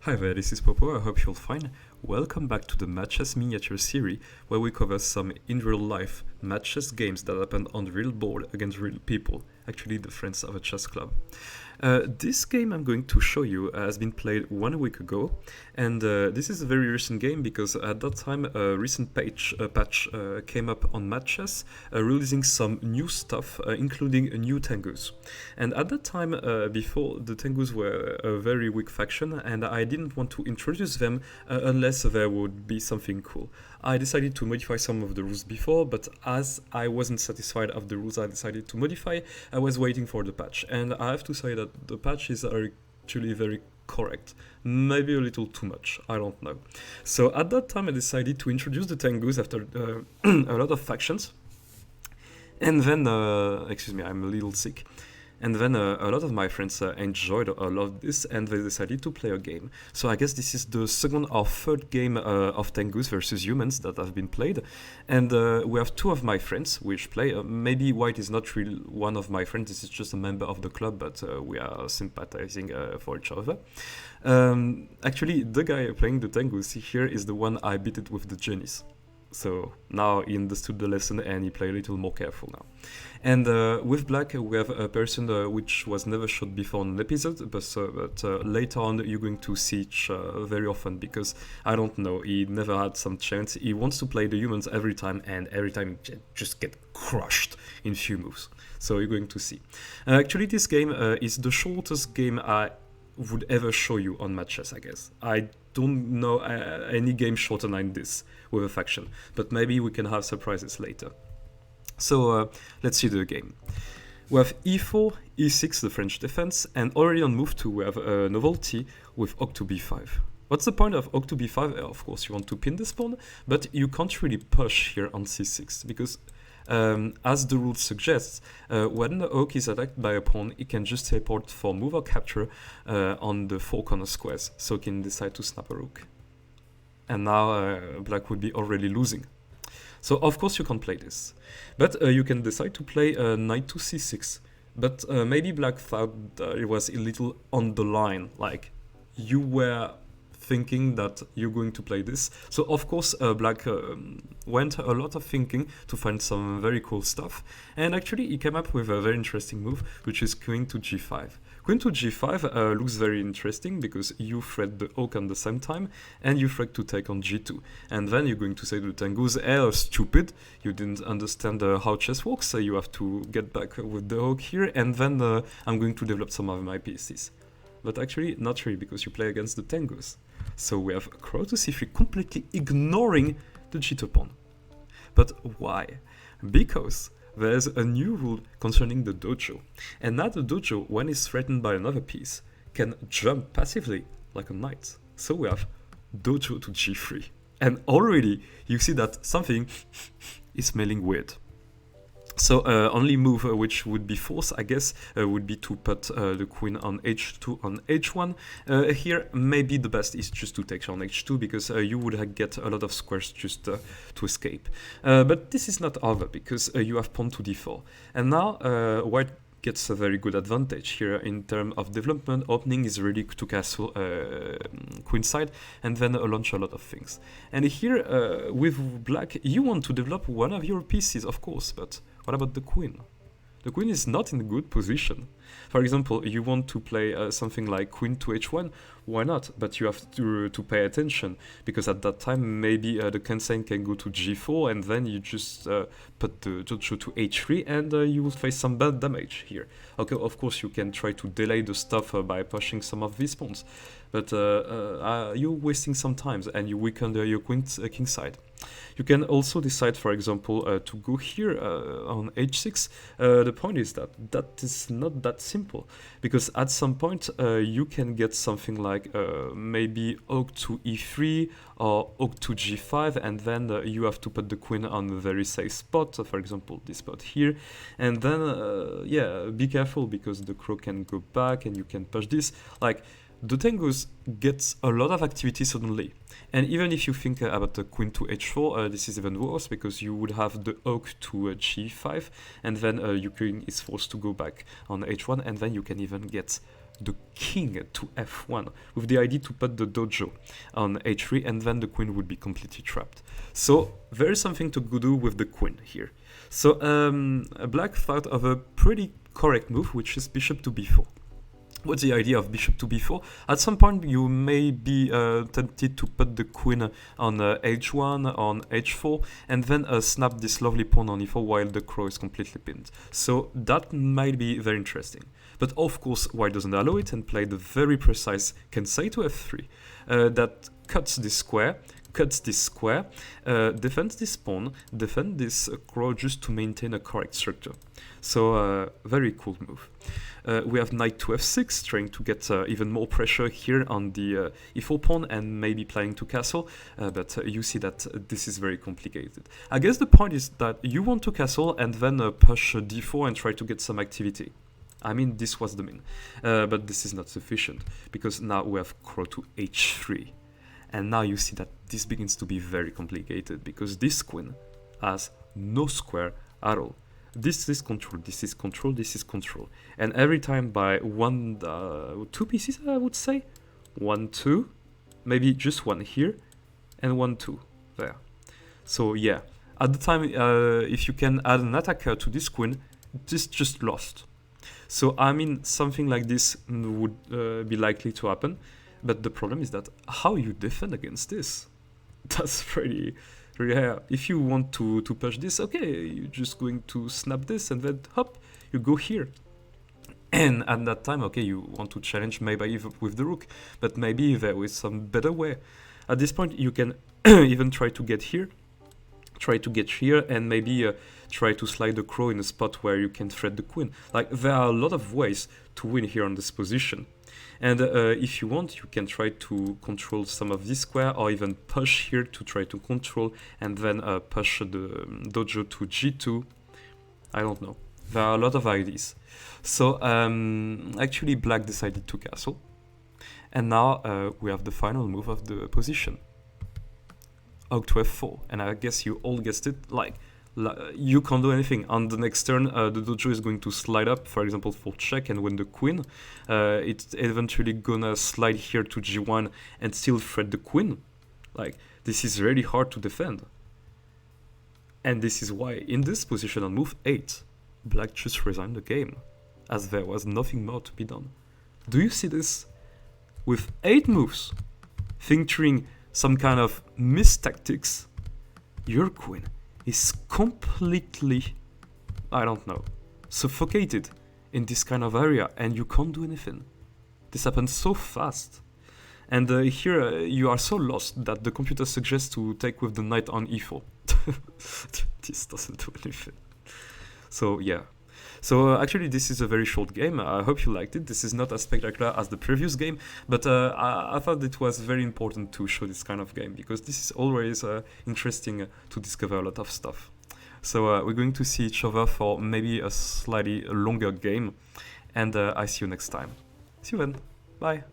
Hi there, this is Popo, I hope you're fine. Welcome back to the Matches Miniature series, where we cover some in real life matches games that happen on the real board against real people, actually the friends of a chess club. This game I'm going to show you has been played 1 week ago, and this is a very recent game because at that time a recent patch came up on Matches, releasing some new stuff, including new Tengus. And at that time, before, the Tengus were a very weak faction, and I didn't want to introduce them unless there would be something cool. I decided to modify some of the rules before, but as I wasn't satisfied of the rules I decided to modify, I was waiting for the patch. And I have to say that the patch is actually very correct. Maybe a little too much, I don't know. So at that time I decided to introduce the Tengus after a lot of factions. And then, excuse me, I'm a little sick. And then a lot of my friends enjoyed a lot of this, and they decided to play a game. So I guess this is the second or third game of Tengus versus Humans that have been played. And we have two of my friends which play. Maybe White is not really one of my friends, this is just a member of the club, but we are sympathizing for each other. Actually, the guy playing the Tengus here is the one I beat it with the genies. So now he understood the lesson and he play a little more careful now. And with Black, we have a person which was never shot before on an episode, but later on you're going to see it very often because, I don't know, he never had some chance. He wants to play the Humans every time, and every time he just get crushed in few moves. So you're going to see. Actually, this game is the shortest game I would ever show you on Matches, I guess. I don't know any game shorter than this with a faction, but maybe we can have surprises later. So let's see the game. We have e4, e6, the French defense, and already on move 2 we have a novelty with Oak to b5. What's the point of Oak to b5? Of course you want to pin this pawn, but you can't really push here on c6 because as the rule suggests, when the Oak is attacked by a pawn, it can just teleport for move or capture on the 4 corner squares, so it can decide to snap a rook. And now Black would be already losing. So of course you can play this, but you can decide to play knight to c6. But maybe Black thought it was a little on the line, like you were thinking that you're going to play this. So of course Black went a lot of thinking to find some very cool stuff, and actually he came up with a very interesting move, which is queen to g5. Queen to g5 looks very interesting because you threat the Oak at the same time, and you threat to take on g2. And then you're going to say to the Tengus, stupid, you didn't understand how chess works, so you have to get back with the Oak here, and then I'm going to develop some of my pieces. But actually, not really, because you play against the Tengus. So we have crow to c3, completely ignoring the g2 pawn. But why? Because there's a new rule concerning the dojo. And now the dojo, when it's threatened by another piece, can jump passively like a knight. So we have dojo to g3. And already you see that something is smelling weird. So only move which would be forced, I guess, would be to put the queen on h2 on h1. Here, maybe the best is just to take on h2 because you would get a lot of squares just to escape. But this is not over because you have pawn to d4. And now White gets a very good advantage here in terms of development. Opening is ready to castle queenside and then launch a lot of things. And here with Black, you want to develop one of your pieces, of course, but what about the queen? The queen is not in a good position. For example, you want to play something like queen to h1, why not? But you have to pay attention, because at that time maybe the Kensei can go to g4, and then you just put the dojo to h3, and you will face some bad damage here. Okay, of course you can try to delay the stuff by pushing some of these pawns, but you're wasting some time, and you weaken your queen's kingside. You can also decide, for example, to go here on h6. The point is that is not that simple, because at some point you can get something like maybe Oak to e3 or Oak to g5, and then you have to put the queen on a very safe spot, for example this spot here, and then yeah, be careful because the crow can go back and you can push this. Like, the Tengus gets a lot of activity suddenly. And even if you think about the queen to h4, this is even worse because you would have the Oak to g5, and then your queen is forced to go back on h1, and then you can even get the king to f1 with the idea to put the dojo on h3, and then the queen would be completely trapped. So there is something to do with the queen here. So black thought of a pretty correct move, which is bishop to b4. What's the idea of bishop to b4? At some point you may be tempted to put the queen on h1, on h4, and then snap this lovely pawn on e4 while the crow is completely pinned. So that might be very interesting. But of course white doesn't allow it and play the very precise Kensei to f3 that cuts this square, defends this pawn, defends this crow just to maintain a correct structure. So very cool move. We have knight to f6, trying to get even more pressure here on the e4 pawn and maybe playing to castle, but you see that this is very complicated. I guess the point is that you want to castle and then push d4 and try to get some activity. I mean, this was the main, but this is not sufficient, because now we have crow to h3. And now you see that this begins to be very complicated, because this queen has no square at all. This is control, this is control, this is control. And every time by two pieces, I would say. 1, 2, maybe just one here, and 1, 2 there. So yeah, at the time, if you can add an attacker to this queen, this just lost. So I mean, something like this would be likely to happen. But the problem is that how you defend against this? That's pretty rare. If you want to push this, okay, you're just going to snap this and then hop, you go here. And at that time, okay, you want to challenge maybe even with the rook, but maybe there is some better way. At this point, you can even try to get here, and maybe try to slide the crow in a spot where you can thread the queen. Like, there are a lot of ways to win here on this position. And if you want, you can try to control some of this square, or even push here to try to control, and then push the dojo to g2. I don't know. There are a lot of ideas. So actually black decided to castle. And now we have the final move of the position. Rook to f4. And I guess you all guessed it, like you can't do anything. On the next turn, the dojo is going to slide up, for example, for check and win the queen. It's eventually gonna slide here to g1 and still thread the queen. Like, this is really hard to defend. And this is why, in this position on move 8, black just resigned the game, as there was nothing more to be done. Do you see this? With 8 moves, featuring some kind of missed tactics, your queen is completely, I don't know, suffocated in this kind of area, and you can't do anything. This happens so fast. And here you are so lost that the computer suggests to take with the knight on e4. This doesn't do anything. So yeah. So actually this is a very short game. I hope you liked it. This is not as spectacular as the previous game, but I thought it was very important to show this kind of game, because this is always interesting to discover a lot of stuff. So we're going to see each other for maybe a slightly longer game, and I see you next time. See you then. Bye.